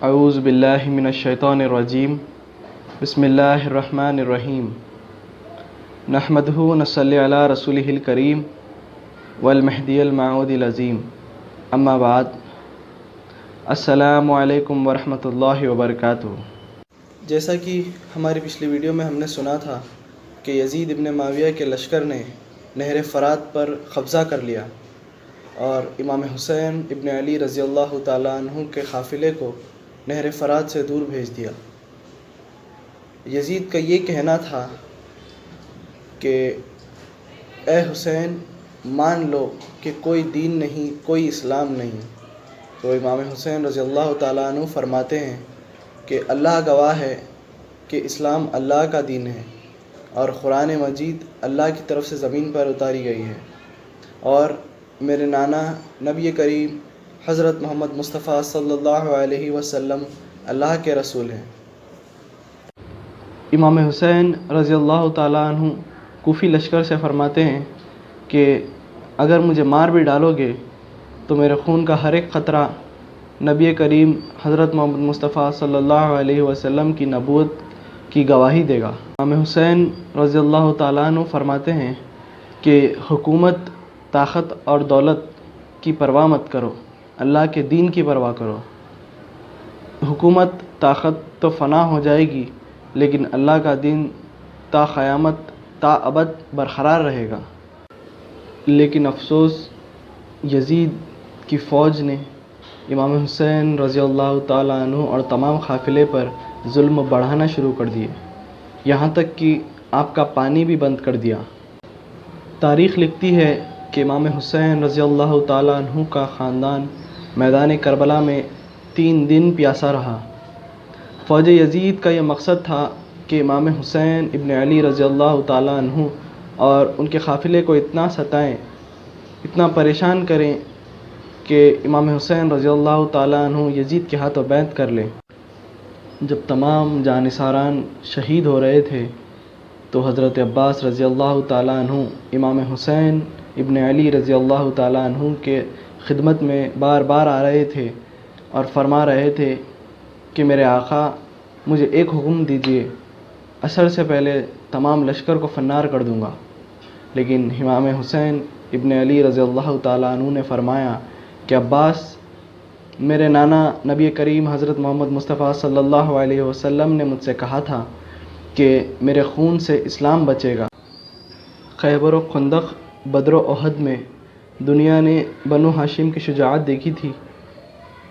اعوذ باللہ من الشیطان الرجیم بسم اللہ الرحمن الرحیم نحمدہ ونصلی علی رسولہ الکریم والمہدی الموعود العظیم اما بعد السلام علیکم ورحمۃ اللہ وبرکاتہ۔ جیسا کہ ہماری پچھلی ویڈیو میں ہم نے سنا تھا کہ یزید ابن معاویہ کے لشکر نے نہر فرات پر قبضہ کر لیا اور امام حسین ابن علی رضی اللہ تعالیٰ عنہ کے قافلے کو نہر فرات سے دور بھیج دیا۔ یزید کا یہ کہنا تھا کہ اے حسین مان لو کہ کوئی دین نہیں، کوئی اسلام نہیں۔ تو امام حسین رضی اللہ تعالیٰ عنہ فرماتے ہیں کہ اللہ گواہ ہے کہ اسلام اللہ کا دین ہے اور قرآن مجید اللہ کی طرف سے زمین پر اتاری گئی ہے، اور میرے نانا نبی کریم حضرت محمد مصطفیٰ صلی اللہ علیہ وسلم اللہ کے رسول ہیں۔ امام حسین رضی اللہ تعالیٰ عنہ کوفی لشکر سے فرماتے ہیں کہ اگر مجھے مار بھی ڈالو گے تو میرے خون کا ہر ایک قطرہ نبی کریم حضرت محمد مصطفیٰ صلی اللہ علیہ وسلم کی نبوت کی گواہی دے گا۔ امام حسین رضی اللہ تعالیٰ عنہ فرماتے ہیں کہ حکومت، طاقت اور دولت کی پرواہ مت کرو، اللہ کے دین کی پرواہ کرو۔ حکومت، طاقت تو فنا ہو جائے گی، لیکن اللہ کا دین تا قیامت، تا ابد برقرار رہے گا۔ لیکن افسوس، یزید کی فوج نے امام حسین رضی اللہ تعالیٰ عنہ اور تمام قافلے پر ظلم بڑھانا شروع کر دیے، یہاں تک کہ آپ کا پانی بھی بند کر دیا۔ تاریخ لکھتی ہے کہ امام حسین رضی اللہ تعالیٰ عنہ کا خاندان میدان کربلا میں 3 دن پیاسا رہا۔ فوج یزید کا یہ مقصد تھا کہ امام حسین ابن علی رضی اللہ تعالیٰ عنہ اور ان کے قافلے کو اتنا ستائیں، اتنا پریشان کریں کہ امام حسین رضی اللہ تعالیٰ عنہ یزید کے ہاتھوں بیعت کر لیں۔ جب تمام جانثاران شہید ہو رہے تھے تو حضرت عباس رضی اللہ تعالیٰ عنہ امام حسین ابن علی رضی اللہ تعالیٰ عنہ کے خدمت میں بار بار آ رہے تھے اور فرما رہے تھے کہ میرے آقا مجھے ایک حکم دیجیے، عصر سے پہلے تمام لشکر کو فنار کر دوں گا۔ لیکن امام حسین ابن علی رضی اللہ تعالیٰ عنہ نے فرمایا کہ عباس، میرے نانا نبی کریم حضرت محمد مصطفیٰ صلی اللہ علیہ وسلم نے مجھ سے کہا تھا کہ میرے خون سے اسلام بچے گا۔ خیبر و خندق، بدر و احد میں دنیا نے بنو ہاشم کی شجاعت دیکھی تھی،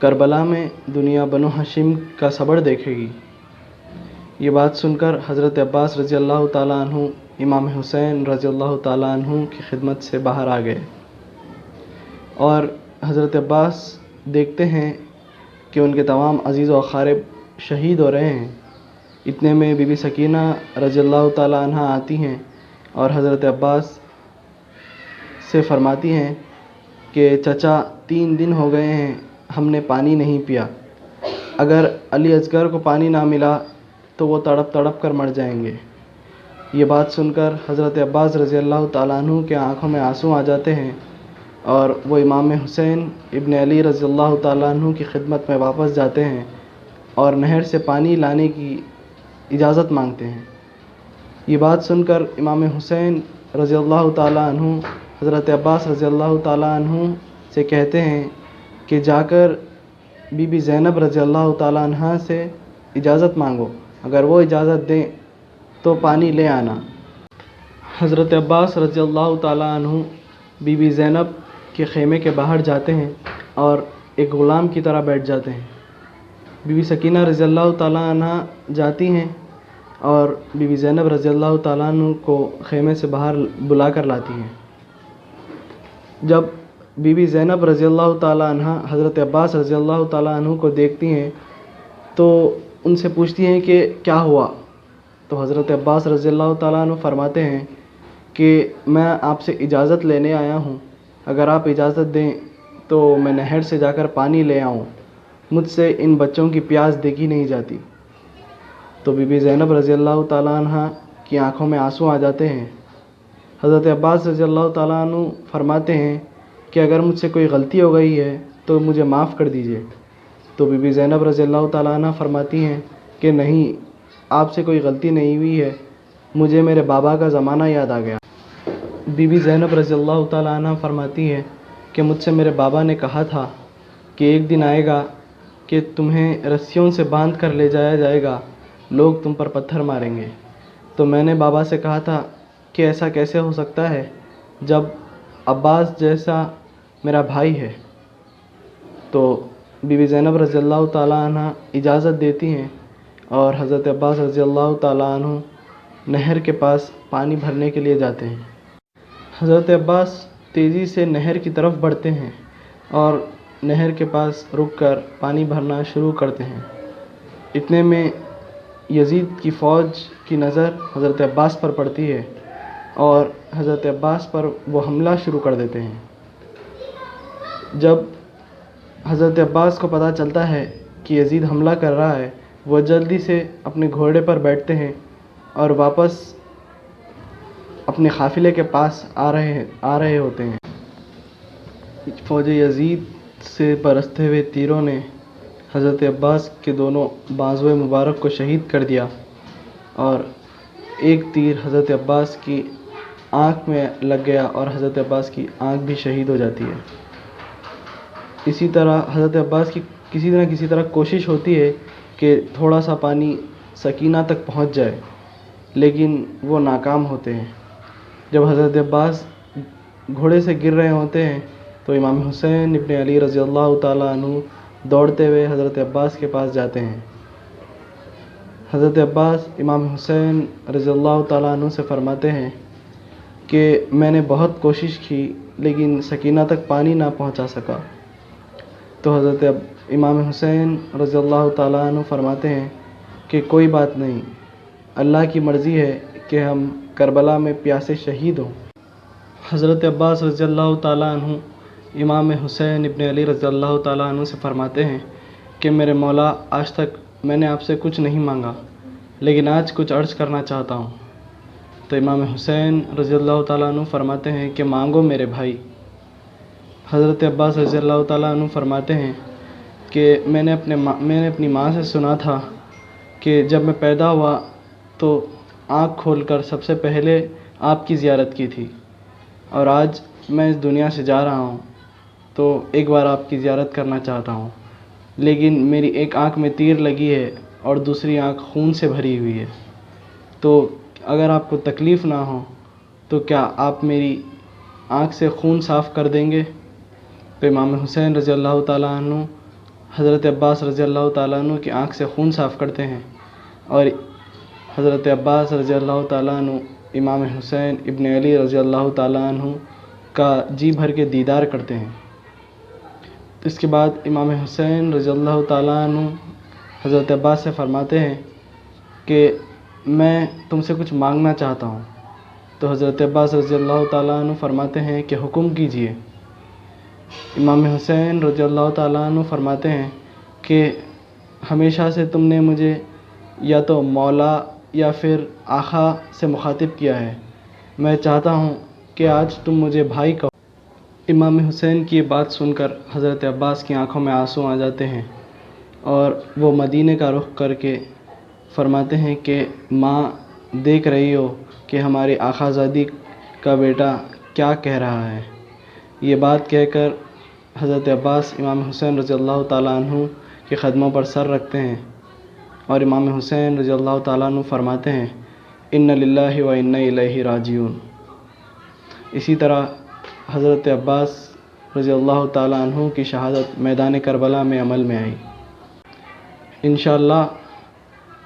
کربلا میں دنیا بنو ہاشم کا صبر دیکھے گی۔ یہ بات سن کر حضرت عباس رضی اللہ تعالیٰ عنہ امام حسین رضی اللہ تعالیٰ عنہ کی خدمت سے باہر آ گئے، اور حضرت عباس دیکھتے ہیں کہ ان کے تمام عزیز و اقارب شہید ہو رہے ہیں۔ اتنے میں بی بی سکینہ رضی اللہ تعالیٰ عنہ آتی ہیں اور حضرت عباس سے فرماتی ہیں کہ چچا 3 دن ہو گئے ہیں ہم نے پانی نہیں پیا، اگر علی اصغر کو پانی نہ ملا تو وہ تڑپ تڑپ کر مر جائیں گے۔ یہ بات سن کر حضرت عباس رضی اللہ تعالیٰ عنہ کے آنکھوں میں آنسو آ جاتے ہیں اور وہ امام حسین ابن علی رضی اللہ تعالیٰ عنہ کی خدمت میں واپس جاتے ہیں اور نہر سے پانی لانے کی اجازت مانگتے ہیں۔ یہ بات سن کر امام حسین رضی اللہ تعالیٰ عنہ حضرت عباس رضی اللہ تعالیٰ عنہ سے کہتے ہیں کہ جا کر بی بی زینب رضی اللہ تعالیٰ عنہ سے اجازت مانگو، اگر وہ اجازت دیں تو پانی لے آنا۔ حضرت عباس رضی اللہ تعالیٰ عنہ بی بی زینب کے خیمے کے باہر جاتے ہیں اور ایک غلام کی طرح بیٹھ جاتے ہیں۔ بی بی سکینہ رضی اللہ تعالیٰ عنہ جاتی ہیں اور بی بی زینب رضی اللہ تعالیٰ عنہ کو خیمے سے باہر بلا کر لاتی ہیں۔ جب بی بی زینب رضی اللہ تعالیٰ عنہ حضرت عباس رضی اللہ تعالیٰ عنہ کو دیکھتی ہیں تو ان سے پوچھتی ہیں کہ کیا ہوا؟ تو حضرت عباس رضی اللہ تعالیٰ عنہ فرماتے ہیں کہ میں آپ سے اجازت لینے آیا ہوں، اگر آپ اجازت دیں تو میں نہر سے جا کر پانی لے آؤں، مجھ سے ان بچوں کی پیاس دیکھی نہیں جاتی۔ تو بی بی زینب رضی اللہ تعالیٰ عنہ کی آنکھوں میں آنسو آ جاتے ہیں۔ حضرت عباس رضی اللہ تعالیٰ عنہ فرماتے ہیں کہ اگر مجھ سے کوئی غلطی ہو گئی ہے تو مجھے معاف کر دیجیے۔ تو بی بی زینب رضی اللہ تعالیٰ عنہ فرماتی ہیں کہ نہیں، آپ سے کوئی غلطی نہیں ہوئی ہے، مجھے میرے بابا کا زمانہ یاد آ گیا۔ بی بی زینب رضی اللہ تعالیٰ عنہ فرماتی ہیں کہ مجھ سے میرے بابا نے کہا تھا کہ ایک دن آئے گا کہ تمہیں رسیوں سے باندھ کر لے جایا جائے گا، لوگ تم پر پتھر ماریں گے۔ تو میں نے بابا سے کہا تھا کہ ایسا کیسے ہو سکتا ہے جب عباس جیسا میرا بھائی ہے۔ تو بی بی زینب رضی اللہ تعالیٰ عنہ اجازت دیتی ہیں اور حضرت عباس رضی اللہ تعالیٰ عنہ نہر کے پاس پانی بھرنے کے لیے جاتے ہیں۔ حضرت عباس تیزی سے نہر کی طرف بڑھتے ہیں اور نہر کے پاس رک کر پانی بھرنا شروع کرتے ہیں۔ اتنے میں یزید کی فوج کی نظر حضرت عباس پر پڑتی ہے اور حضرت عباس پر وہ حملہ شروع کر دیتے ہیں۔ جب حضرت عباس کو پتہ چلتا ہے کہ یزید حملہ کر رہا ہے، وہ جلدی سے اپنے گھوڑے پر بیٹھتے ہیں اور واپس اپنے قافلے کے پاس آ رہے ہوتے ہیں۔ فوج یزید سے برستے ہوئے تیروں نے حضرت عباس کے دونوں بازوئے مبارک کو شہید کر دیا اور ایک تیر حضرت عباس کی آنکھ میں لگ گیا اور حضرت عباس کی آنکھ بھی شہید ہو جاتی ہے۔ اسی طرح حضرت عباس کی کسی طرح کوشش ہوتی ہے کہ تھوڑا سا پانی سکینہ تک پہنچ جائے، لیکن وہ ناکام ہوتے ہیں۔ جب حضرت عباس گھوڑے سے گر رہے ہوتے ہیں تو امام حسین ابن علی رضی اللہ تعالیٰ عنہ دوڑتے ہوئے حضرت عباس کے پاس جاتے ہیں۔ حضرت عباس امام حسین رضی اللہ تعالیٰ عنہ سے فرماتے ہیں کہ میں نے بہت کوشش کی لیکن سکینہ تک پانی نہ پہنچا سکا۔ تو حضرت امام حسین رضی اللہ تعالیٰ عنہ فرماتے ہیں کہ کوئی بات نہیں، اللہ کی مرضی ہے کہ ہم کربلا میں پیاسے شہید ہوں۔ حضرت عباس رضی اللہ تعالیٰ عنہ امام حسین ابن علی رضی اللہ تعالیٰ عنہ سے فرماتے ہیں کہ میرے مولا، آج تک میں نے آپ سے کچھ نہیں مانگا لیکن آج کچھ عرض کرنا چاہتا ہوں۔ تو امام حسین رضی اللہ تعالیٰ عنہ فرماتے ہیں کہ مانگو میرے بھائی۔ حضرت عباس رضی اللہ تعالیٰ عنہ فرماتے ہیں کہ میں نے اپنی ماں سے سنا تھا کہ جب میں پیدا ہوا تو آنکھ کھول کر سب سے پہلے آپ کی زیارت کی تھی، اور آج میں اس دنیا سے جا رہا ہوں تو ایک بار آپ کی زیارت کرنا چاہتا ہوں، لیکن میری ایک آنکھ میں تیر لگی ہے اور دوسری آنکھ خون سے بھری ہوئی ہے، تو اگر آپ کو تکلیف نہ ہو تو کیا آپ میری آنکھ سے خون صاف کر دیں گے؟ تو امام حسین رضی اللہ تعالیٰ عنہ حضرت عباس رضی اللہ تعالیٰ عنہ کی آنکھ سے خون صاف کرتے ہیں اور حضرت عباس رضی اللہ تعالیٰ عنہ امام حسین ابن علی رضی اللہ تعالیٰ عنہ کا جی بھر کے دیدار کرتے ہیں۔ اس کے بعد امام حسین رضی اللہ تعالیٰ عنہ حضرت عباس سے فرماتے ہیں کہ میں تم سے کچھ مانگنا چاہتا ہوں۔ تو حضرت عباس رضی اللہ تعالیٰ عنہ فرماتے ہیں کہ حکم کیجیے۔ امام حسین رضی اللہ تعالیٰ عنہ فرماتے ہیں کہ ہمیشہ سے تم نے مجھے یا تو مولا یا پھر آقا سے مخاطب کیا ہے، میں چاہتا ہوں کہ آج تم مجھے بھائی کہو۔ امام حسین کی یہ بات سن کر حضرت عباس کی آنکھوں میں آنسو آ جاتے ہیں اور وہ مدینے کا رخ کر کے فرماتے ہیں کہ ماں، دیکھ رہی ہو کہ ہماری آقا زادی کا بیٹا کیا کہہ رہا ہے۔ یہ بات کہہ کر حضرت عباس امام حسین رضی اللہ تعالیٰ عنہ کے قدموں پر سر رکھتے ہیں اور امام حسین رضی اللہ تعالیٰ عنہ فرماتے ہیں ان للہ و انا الیہ راجعون۔ اسی طرح حضرت عباس رضی اللہ تعالیٰ عنہ کی شہادت میدان کربلا میں عمل میں آئی۔ انشاءاللہ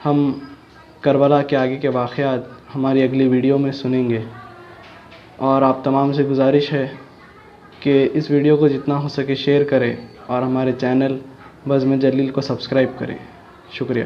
ہم کربلا کے آگے کے واقعات ہماری اگلی ویڈیو میں سنیں گے، اور آپ تمام سے گزارش ہے کہ اس ویڈیو کو جتنا ہو سکے شیئر کریں اور ہمارے چینل بزم جلیل کو سبسکرائب کریں۔ شکریہ۔